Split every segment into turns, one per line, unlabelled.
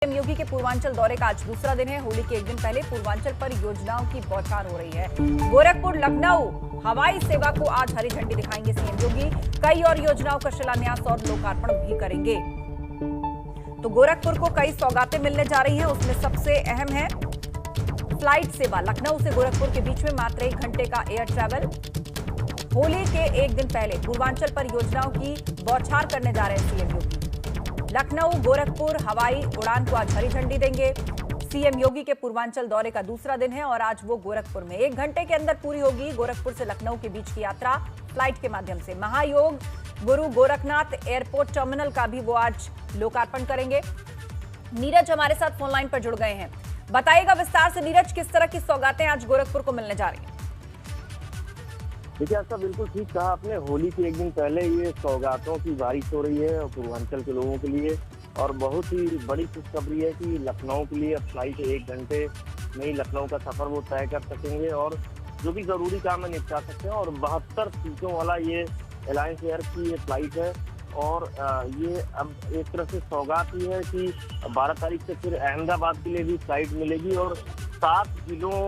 CM योगी के पूर्वांचल दौरे का आज दूसरा दिन है। होली के एक दिन पहले पूर्वांचल पर योजनाओं की बौछार हो रही है। गोरखपुर लखनऊ हवाई सेवा को आज हरी झंडी दिखाएंगे सीएम योगी। कई और योजनाओं का शिलान्यास और लोकार्पण भी करेंगे। तो गोरखपुर को कई सौगातें मिलने जा रही हैं, उसमें सबसे अहम है फ्लाइट सेवा। लखनऊ से गोरखपुर के बीच में मात्र 1 घंटे का एयर ट्रैवल। होली के एक दिन पहले पूर्वांचल पर योजनाओं की बौछार करने जा रहे हैं सीएम योगी। लखनऊ गोरखपुर हवाई उड़ान को आज हरी झंडी देंगे। सीएम योगी के पूर्वांचल दौरे का दूसरा दिन है और आज वो गोरखपुर में 1 घंटे के अंदर पूरी होगी गोरखपुर से लखनऊ के बीच की यात्रा फ्लाइट के माध्यम से। महायोग गुरु गोरखनाथ एयरपोर्ट टर्मिनल का भी वो आज लोकार्पण करेंगे। नीरज हमारे साथ फोन लाइन पर जुड़ गए हैं, बताइएगा विस्तार से नीरज, किस तरह की सौगातें आज गोरखपुर को मिलने जा रही हैं?
देखिए आपका बिल्कुल ठीक कहा आपने। होली के एक दिन पहले ये सौगातों की बारिश हो रही है पूर्वांचल के लोगों के लिए, और बहुत ही बड़ी खुशखबरी है कि लखनऊ के लिए अब फ्लाइट 1 घंटे में ही लखनऊ का सफर वो तय कर सकेंगे और जो भी जरूरी काम है निपटा सकते हैं। और 72 सीटों वाला ये अलायंस एयर की ये फ्लाइट है और ये अब एक तरह से सौगात ही है कि 12 तारीख से फिर अहमदाबाद के लिए भी फ्लाइट मिलेगी और 7 जिलों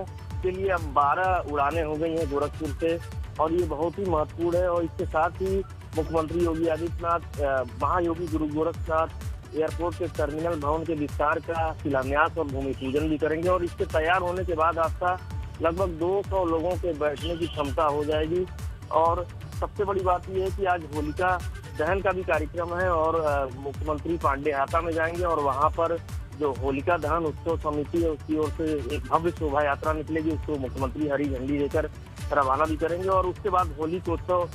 के लिए अब 12 उड़ानें हो गई हैं गोरखपुर से, और ये बहुत ही महत्वपूर्ण है। और इसके साथ ही मुख्यमंत्री योगी आदित्यनाथ महायोगी गुरु गोरखनाथ एयरपोर्ट के टर्मिनल भवन के विस्तार का शिलान्यास और भूमि पूजन भी करेंगे। और इसके तैयार होने के बाद आपका लगभग 200 लोगों के बैठने की क्षमता हो जाएगी। और सबसे बड़ी बात यह है कि आज होलिका दहन का भी कार्यक्रम है और मुख्यमंत्री पांडेहाता में जाएंगे और वहां पर जो होलिका दहन उत्सव समिति है उसकी ओर से एक भव्य शोभा यात्रा निकलेगी, उसको मुख्यमंत्री हरी झंडी देकर रवाना भी करेंगे। और उसके बाद होली को उत्सव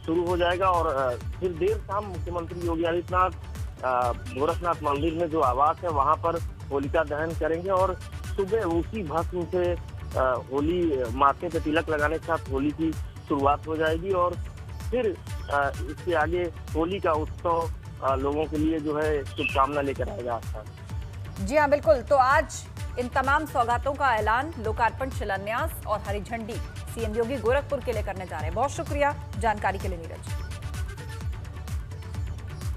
शुरू हो जाएगा और फिर देर शाम मुख्यमंत्री योगी आदित्यनाथ गोरखनाथ मंदिर में जो आवास है वहां पर होलिका दहन करेंगे और सुबह उसी भस्म से होली माथे पे तिलक लगाने के साथ होली की शुरुआत हो जाएगी और फिर इसके आगे होली का उत्सव लोगों के लिए जो है शुभकामना लेकर आएगा।
जी हाँ बिल्कुल, तो आज इन तमाम सौगातों का ऐलान, लोकार्पण, शिलान्यास और हरी झंडी सीएम योगी गोरखपुर के लिए करने जा रहे हैं। बहुत शुक्रिया जानकारी के लिए नीरज।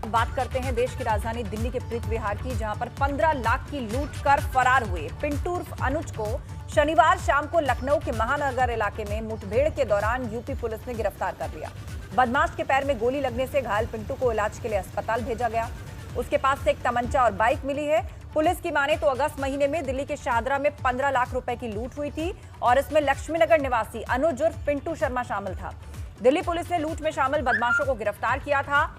बात करते हैं देश की राजधानी दिल्ली के प्रीत विहार की, जहां पर 15 लाख की लूट कर फरार हुए पिंटू उर्फ अनुज को शनिवार शाम को लखनऊ के महानगर इलाके में मुठभेड़ के दौरान यूपी पुलिस ने गिरफ्तार कर लिया। बदमाश के पैर में गोली लगने से घायल पिंटू को इलाज के लिए अस्पताल भेजा गया। उसके पास से एक तमंचा और बाइक मिली है। पुलिस की माने तो अगस्त महीने में दिल्ली के शाहदरा में 15 लाख रुपए की लूट हुई थी और इसमें लक्ष्मीनगर निवासी अनुज उर्फ पिंटू शर्मा शामिल था। दिल्ली पुलिस ने लूट में शामिल बदमाशों को गिरफ्तार किया था,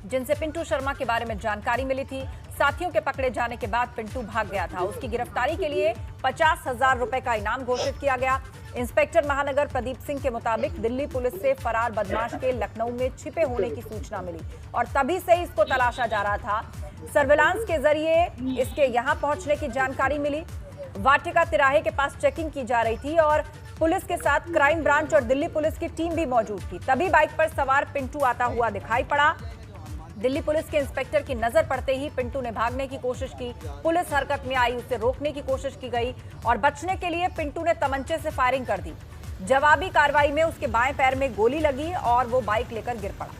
जिनसे पिंटू शर्मा के बारे में जानकारी मिली थी। साथियों के पकड़े जाने के बाद पिंटू भाग गया था। उसकी गिरफ्तारी के लिए 50,000 रुपए का इनाम घोषित किया गया। इंस्पेक्टर महानगर प्रदीप सिंह के मुताबिक दिल्ली पुलिस से फरार बदमाश के लखनऊ में छिपे होने की सूचना मिली और तभी से इसको तलाशा जा रहा था। सर्विलांस के जरिए इसके यहां पहुंचने की जानकारी मिली। वाटिका तिराहे के पास चेकिंग की जा रही थी और पुलिस के साथ क्राइम ब्रांच और दिल्ली पुलिस की टीम भी मौजूद थी। तभी बाइक पर सवार पिंटू आता हुआ दिखाई पड़ा। दिल्ली पुलिस के इंस्पेक्टर की नजर पड़ते ही पिंटू ने भागने की कोशिश की। पुलिस हरकत में आई, उसे रोकने की कोशिश की गई और बचने के लिए पिंटू ने तमंचे से फायरिंग कर दी। जवाबी कार्रवाई में उसके बाएं पैर में गोली लगी और वो बाइक लेकर गिर पड़ा।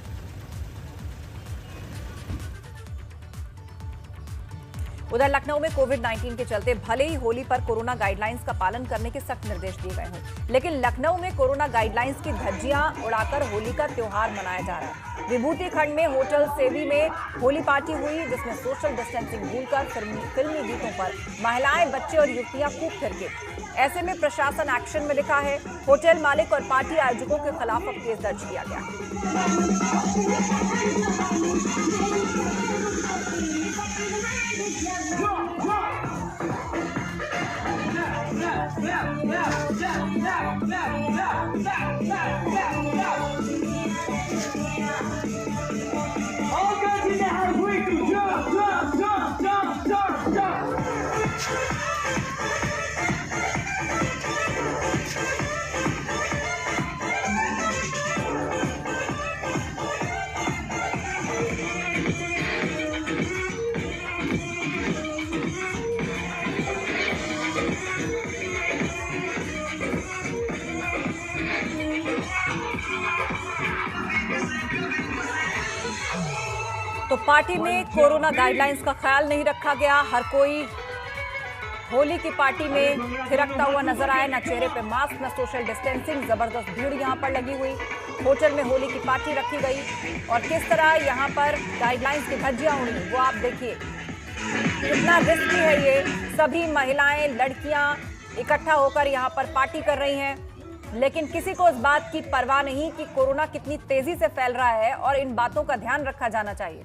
उधर लखनऊ में कोविड-19 के चलते भले ही होली पर कोरोना गाइडलाइंस का पालन करने के सख्त निर्देश दिए गए हों, लेकिन लखनऊ में कोरोना गाइडलाइंस की धज्जियां उड़ाकर होली का त्योहार मनाया जा रहा है। विभूति खंड में होटल सेवी में होली पार्टी हुई, जिसमें सोशल डिस्टेंसिंग भूलकर फिल्मी गीतों पर महिलाएं, बच्चे और युवतियां खूब थिरके। ऐसे में प्रशासन एक्शन में दिखा है। होटल मालिक और पार्टी आयोजकों के खिलाफ अब केस दर्ज किया गया। पार्टी में कोरोना गाइडलाइंस का ख्याल नहीं रखा गया। हर कोई होली की पार्टी में थिरकता हुआ नजर आया। न चेहरे पे मास्क, न सोशल डिस्टेंसिंग। जबरदस्त भीड़ यहां पर लगी हुई। होटल में होली की पार्टी रखी गई और किस तरह यहां पर गाइडलाइंस की धज्जियां उड़ी वो आप देखिए। कितना रिस्की है ये। सभी महिलाएं, लड़कियां इकट्ठा होकर यहां पर पार्टी कर रही हैं, लेकिन किसी को इस बात की परवाह नहीं कि कोरोना कितनी तेजी से फैल रहा है और इन बातों का ध्यान रखा जाना चाहिए।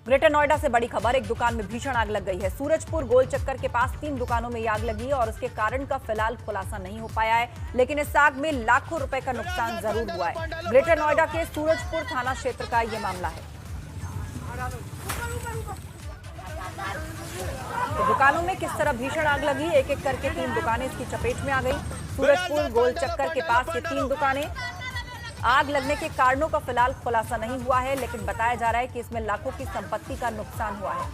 ग्रेटर नोएडा से बड़ी खबर, एक दुकान में भीषण आग लग गई है। सूरजपुर गोल चक्कर के पास 3 दुकानों में आग लगी और उसके कारण का फिलहाल खुलासा नहीं हो पाया है, लेकिन इस आग में लाखों रुपए का नुकसान जरूर हुआ है। ग्रेटर नोएडा के सूरजपुर थाना क्षेत्र का यह मामला है। तो दुकानों में किस तरह भीषण आग लगी, एक एक करके 3 दुकानें इसकी चपेट में आ गई। सूरजपुर गोल चक्कर के पास ये 3 दुकानें। आग लगने के कारणों का फिलहाल खुलासा नहीं हुआ है, लेकिन बताया जा रहा है कि इसमें लाखों की संपत्ति का नुकसान हुआ है।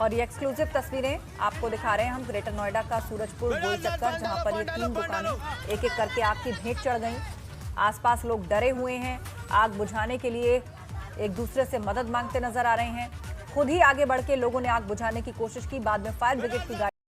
और ये एक्सक्लूसिव तस्वीरें आपको दिखा रहे हैं हम ग्रेटर नोएडा का सूरजपुर गोल चक्कर, जहां पर ये 3 दुकानें एक एक करके आग की भेंट चढ़ गई। आसपास लोग डरे हुए हैं। आग बुझाने के लिए एक दूसरे से मदद मांगते नजर आ रहे हैं। खुद ही आगे बढ़ के लोगों ने आग बुझाने की कोशिश की। बाद में फायर ब्रिगेड की गाड़ी